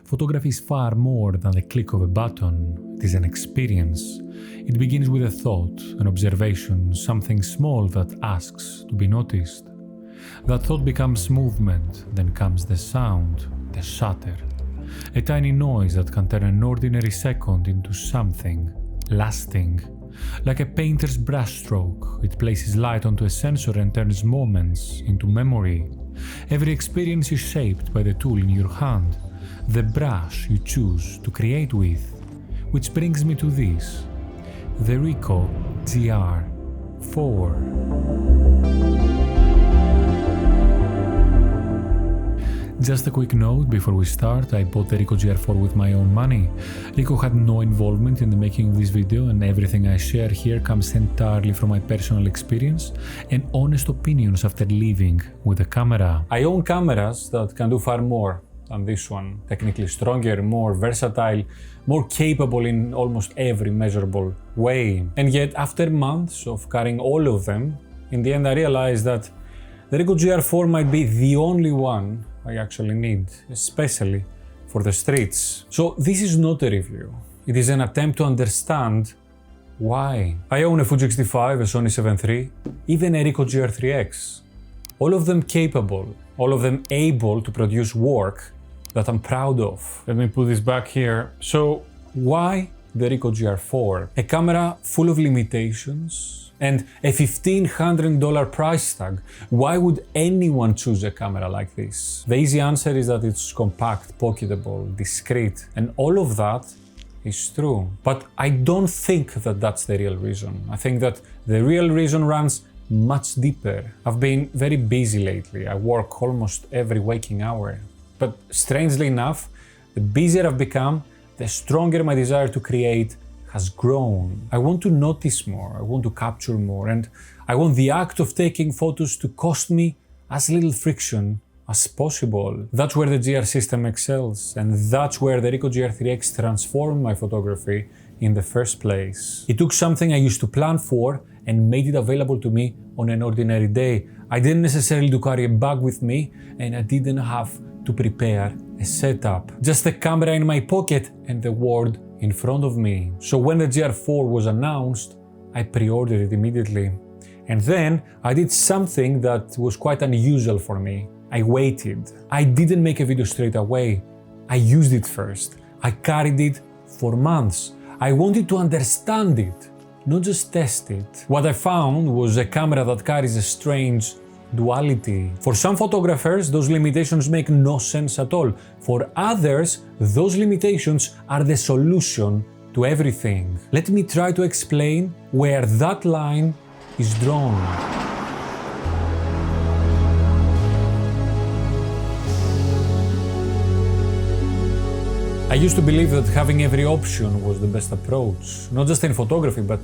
Photography is far more than the click of a button. It is an experience. It begins with a thought, an observation, something small that asks to be noticed. That thought becomes movement, then comes the sound, the shutter. A tiny noise that can turn an ordinary second into something lasting. Like a painter's brushstroke, it places light onto a sensor and turns moments into memory. Every experience is shaped by the tool in your hand, the brush you choose to create with. Which brings me to this, the Ricoh GR IV. Just a quick note before we start, I bought the Ricoh GR IV with my own money. Ricoh had no involvement in the making of this video, and everything I share here comes entirely from my personal experience and honest opinions after living with the camera. I own cameras that can do far more than this one. Technically stronger, more versatile, more capable in almost every measurable way. And yet, after months of carrying all of them, in the end I realized that the Ricoh GR IV might be the only one I actually need, especially for the streets. So this is not a review. It is an attempt to understand why. I own a Fuji X-T5, a Sony 7 III, even a Ricoh GR IV-X. All of them capable, all of them able to produce work that I'm proud of. Let me put this back here. So why the Ricoh GR IV? A camera full of limitations and a $1,500 price tag. Why would anyone choose a camera like this? The easy answer is that it's compact, pocketable, discreet, and all of that is true. But I don't think that that's the real reason. I think that the real reason runs much deeper. I've been very busy lately. I work almost every waking hour. But strangely enough, the busier I've become, the stronger my desire to create has grown. I want to notice more, I want to capture more, and I want the act of taking photos to cost me as little friction as possible. That's where the GR system excels, and that's where the Ricoh GR IV-X transformed my photography in the first place. It took something I used to plan for and made it available to me on an ordinary day. I didn't necessarily carry a bag with me, and I didn't have to prepare a setup. Just a camera in my pocket and the world in front of me. So when the GR IV was announced, I pre-ordered it immediately. And then I did something that was quite unusual for me. I waited. I didn't make a video straight away. I used it first. I carried it for months. I wanted to understand it, not just test it. What I found was a camera that carries a strange duality. For some photographers, those limitations make no sense at all. For others, those limitations are the solution to everything. Let me try to explain where that line is drawn. I used to believe that having every option was the best approach, not just in photography, but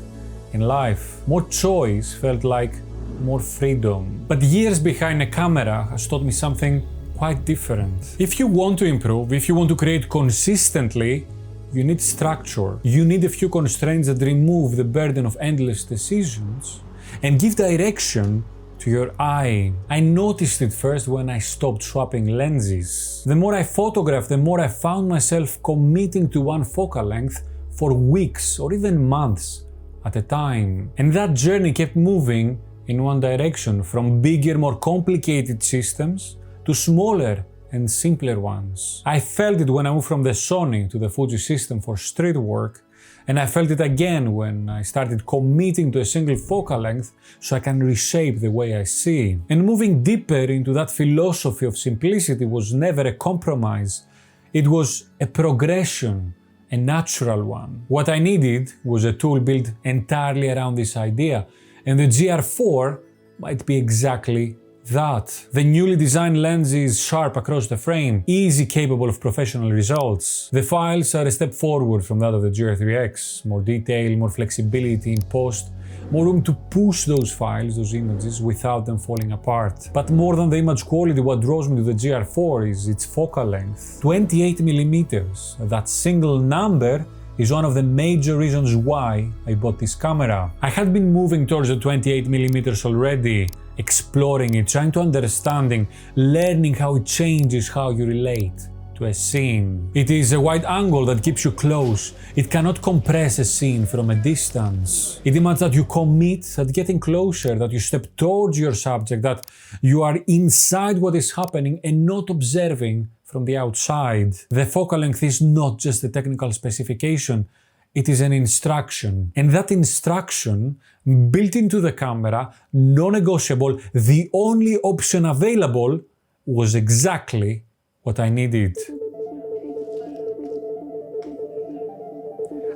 in life. More choice felt like more freedom. But years behind a camera has taught me something quite different. If you want to improve, if you want to create consistently, you need structure. You need a few constraints that remove the burden of endless decisions and give direction to your eye. I noticed it first when I stopped swapping lenses. The more I photographed, the more I found myself committing to one focal length for weeks or even months at a time. And that journey kept moving in one direction, from bigger, more complicated systems to smaller and simpler ones. I felt it when I moved from the Sony to the Fuji system for street work, and I felt it again when I started committing to a single focal length so I can reshape the way I see. And moving deeper into that philosophy of simplicity was never a compromise. It was a progression, a natural one. What I needed was a tool built entirely around this idea, and the GR IV might be exactly that. The newly designed lens is sharp across the frame, easy, capable of professional results. The files are a step forward from that of the GR IV-X. More detail, more flexibility in post, more room to push those files, those images, without them falling apart. But more than the image quality, what draws me to the GR IV is its focal length. 28mm. That single number is one of the major reasons why I bought this camera. I had been moving towards the 28mm already, exploring it, trying to understanding, learning how it changes how you relate to a scene. It is a wide angle that keeps you close. It cannot compress a scene from a distance. It demands that you commit, that getting closer, that you step towards your subject, that you are inside what is happening and not observing from the outside. The focal length is not just a technical specification, it is an instruction. And that instruction, built into the camera, non-negotiable, the only option available, was exactly what I needed.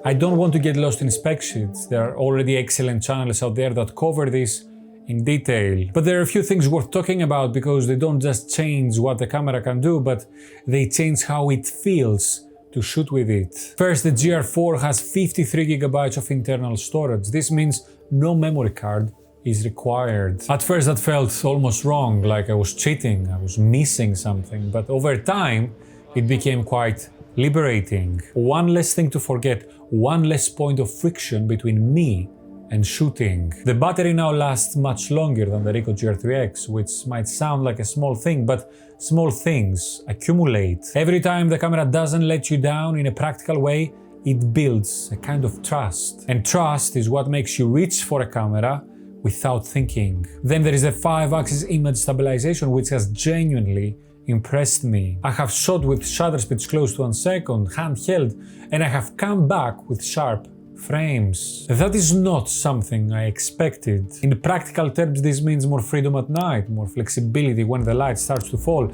I don't want to get lost in spec sheets. There are already excellent channels out there that cover this in detail. But there are a few things worth talking about because they don't just change what the camera can do, but they change how it feels to shoot with it. First, the GR4 has 53 GB of internal storage. This means no memory card is required. At first that felt almost wrong, like I was cheating, I was missing something, but over time it became quite liberating. One less thing to forget, one less point of friction between me and shooting. The battery now lasts much longer than the Ricoh GR3X, which might sound like a small thing, but small things accumulate. Every time the camera doesn't let you down in a practical way, it builds a kind of trust. And trust is what makes you reach for a camera without thinking. Then there is the 5-axis image stabilization, which has genuinely impressed me. I have shot with shutter speeds close to 1 second, handheld, and I have come back with sharp frames. That is not something I expected. In practical terms, this means more freedom at night, more flexibility when the light starts to fall.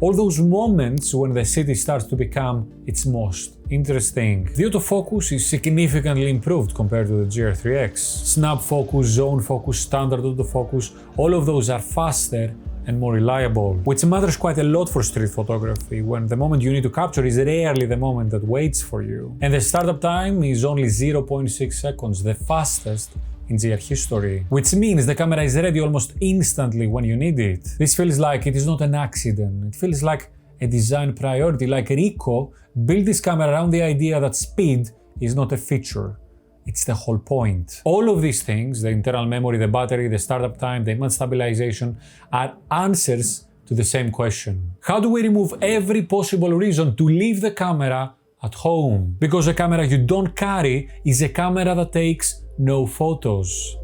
All those moments when the city starts to become its most interesting. The autofocus is significantly improved compared to the GR3X. Snap focus, zone focus, standard autofocus, all of those are faster and more reliable, which matters quite a lot for street photography, when the moment you need to capture is rarely the moment that waits for you. And the startup time is only 0.6 seconds, the fastest in GR history, which means the camera is ready almost instantly when you need it. This feels like it is not an accident, it feels like a design priority, like Ricoh built this camera around the idea that speed is not a feature, it's the whole point. All of these things, the internal memory, the battery, the startup time, the image stabilization, are answers to the same question. How do we remove every possible reason to leave the camera at home? Because a camera you don't carry is a camera that takes no photos.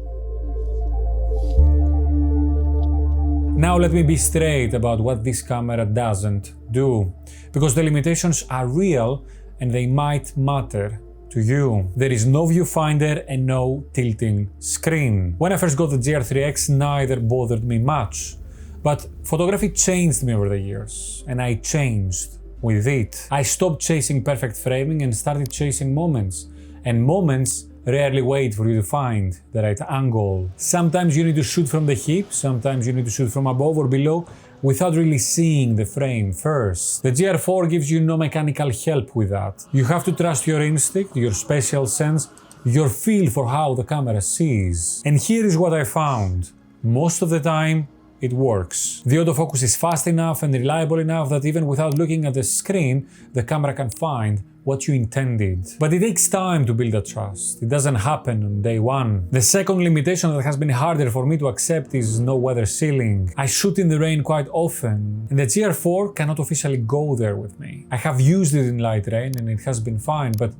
Now let me be straight about what this camera doesn't do, because the limitations are real and they might matter to you. There is no viewfinder and no tilting screen. When I first got the GR3X, neither bothered me much, but photography changed me over the years, and I changed with it. I stopped chasing perfect framing and started chasing moments, and moments rarely wait for you to find the right angle. Sometimes you need to shoot from the hip, sometimes you need to shoot from above or below without really seeing the frame first. The GR4 gives you no mechanical help with that. You have to trust your instinct, your spatial sense, your feel for how the camera sees. And here is what I found. Most of the time, it works. The autofocus is fast enough and reliable enough that even without looking at the screen, the camera can find what you intended. But it takes time to build that trust. It doesn't happen on day one. The second limitation that has been harder for me to accept is no weather sealing. I shoot in the rain quite often, and the GR4 cannot officially go there with me. I have used it in light rain and it has been fine, but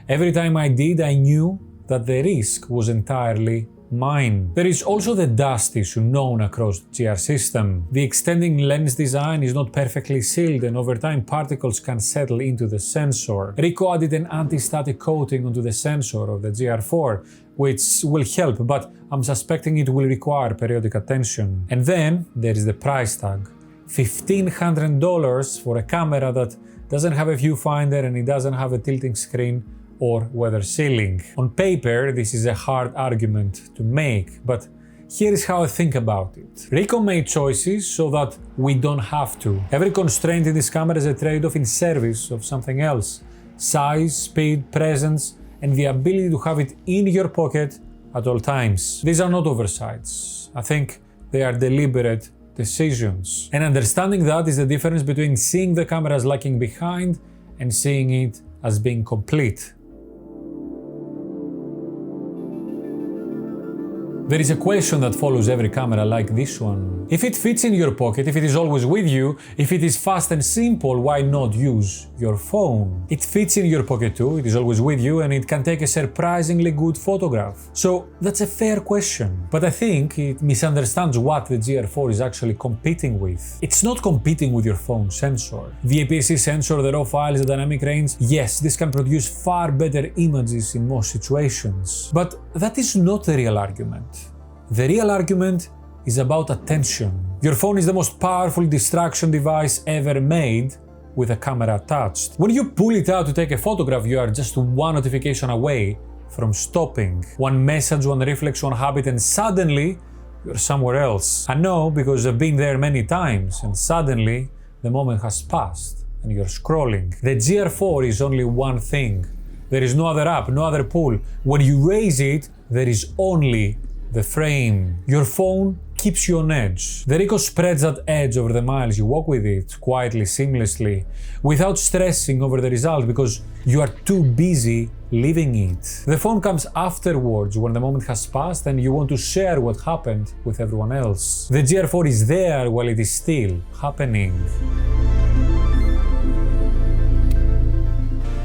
every time I did, I knew that the risk was entirely mine. There is also the dust issue known across the GR system. The extending lens design is not perfectly sealed, and over time particles can settle into the sensor. Ricoh added an anti-static coating onto the sensor of the GR4, which will help, but I'm suspecting it will require periodic attention. And then there is the price tag. $1,500 for a camera that doesn't have a viewfinder and it doesn't have a tilting screen or weather sealing. On paper, this is a hard argument to make, but here is how I think about it. Ricoh made choices so that we don't have to. Every constraint in this camera is a trade-off in service of something else. Size, speed, presence, and the ability to have it in your pocket at all times. These are not oversights. I think they are deliberate decisions. And understanding that is the difference between seeing the camera as lagging behind and seeing it as being complete. There is a question that follows every camera like this one. If it fits in your pocket, if it is always with you, if it is fast and simple, why not use your phone? It fits in your pocket too, it is always with you, and it can take a surprisingly good photograph. So that's a fair question, but I think it misunderstands what the GR4 is actually competing with. It's not competing with your phone sensor. The APS-C sensor, the raw files, the dynamic range, yes, this can produce far better images in most situations. But that is not the real argument. The real argument is about attention. Your phone is the most powerful distraction device ever made with a camera attached. When you pull it out to take a photograph, you are just one notification away from stopping. One message, one reflex, one habit, and suddenly you're somewhere else. I know because I've been there many times, and suddenly the moment has passed and you're scrolling. The GR4 is only one thing. There is no other app, no other pull. When you raise it, there is only the frame. Your phone keeps you on edge. The Ricoh spreads that edge over the miles you walk with it, quietly, seamlessly, without stressing over the result because you are too busy living it. The phone comes afterwards when the moment has passed and you want to share what happened with everyone else. The GR4 is there while it is still happening.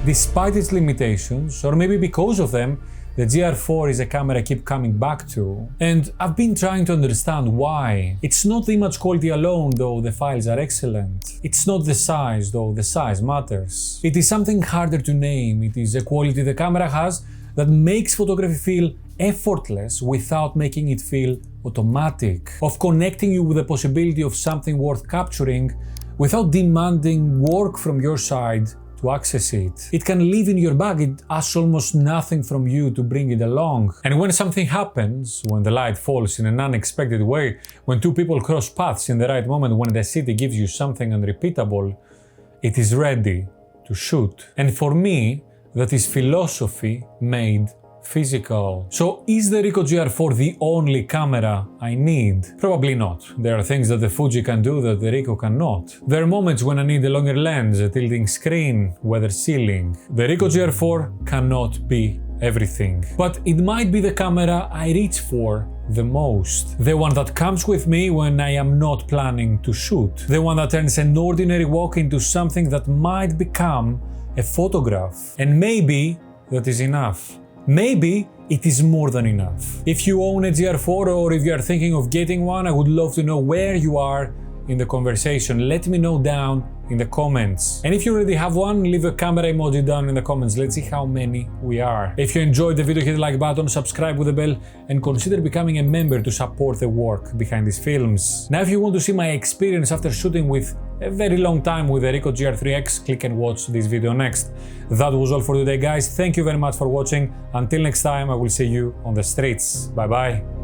Despite its limitations, or maybe because of them, the GR4 is a camera I keep coming back to, and I've been trying to understand why. It's not the image quality alone, though the files are excellent. It's not the size, though the size matters. It is something harder to name. It is a quality the camera has that makes photography feel effortless without making it feel automatic, of connecting you with the possibility of something worth capturing without demanding work from your side to access it. It can live in your bag, it asks almost nothing from you to bring it along. And when something happens, when the light falls in an unexpected way, when two people cross paths in the right moment, when the city gives you something unrepeatable, it is ready to shoot. And for me, that is philosophy made physical. So is the Ricoh GR4 the only camera I need? Probably not. There are things that the Fuji can do that the Ricoh cannot. There are moments when I need a longer lens, a tilting screen, weather sealing. The Ricoh GR4 cannot be everything. But it might be the camera I reach for the most. The one that comes with me when I am not planning to shoot. The one that turns an ordinary walk into something that might become a photograph. And maybe that is enough. Maybe it is more than enough. If you own a GR4 or if you are thinking of getting one, I would love to know where you are in the conversation. Let me know down in the comments. And if you already have one, leave a camera emoji down in the comments. Let's see how many we are. If you enjoyed the video, hit the like button, subscribe with the bell, and consider becoming a member to support the work behind these films. Now, if you want to see my experience after shooting with a very long time with the Ricoh GR3X, click and watch this video next. That was all for today, guys. Thank you very much for watching. Until next time, I will see you on the streets. Bye bye.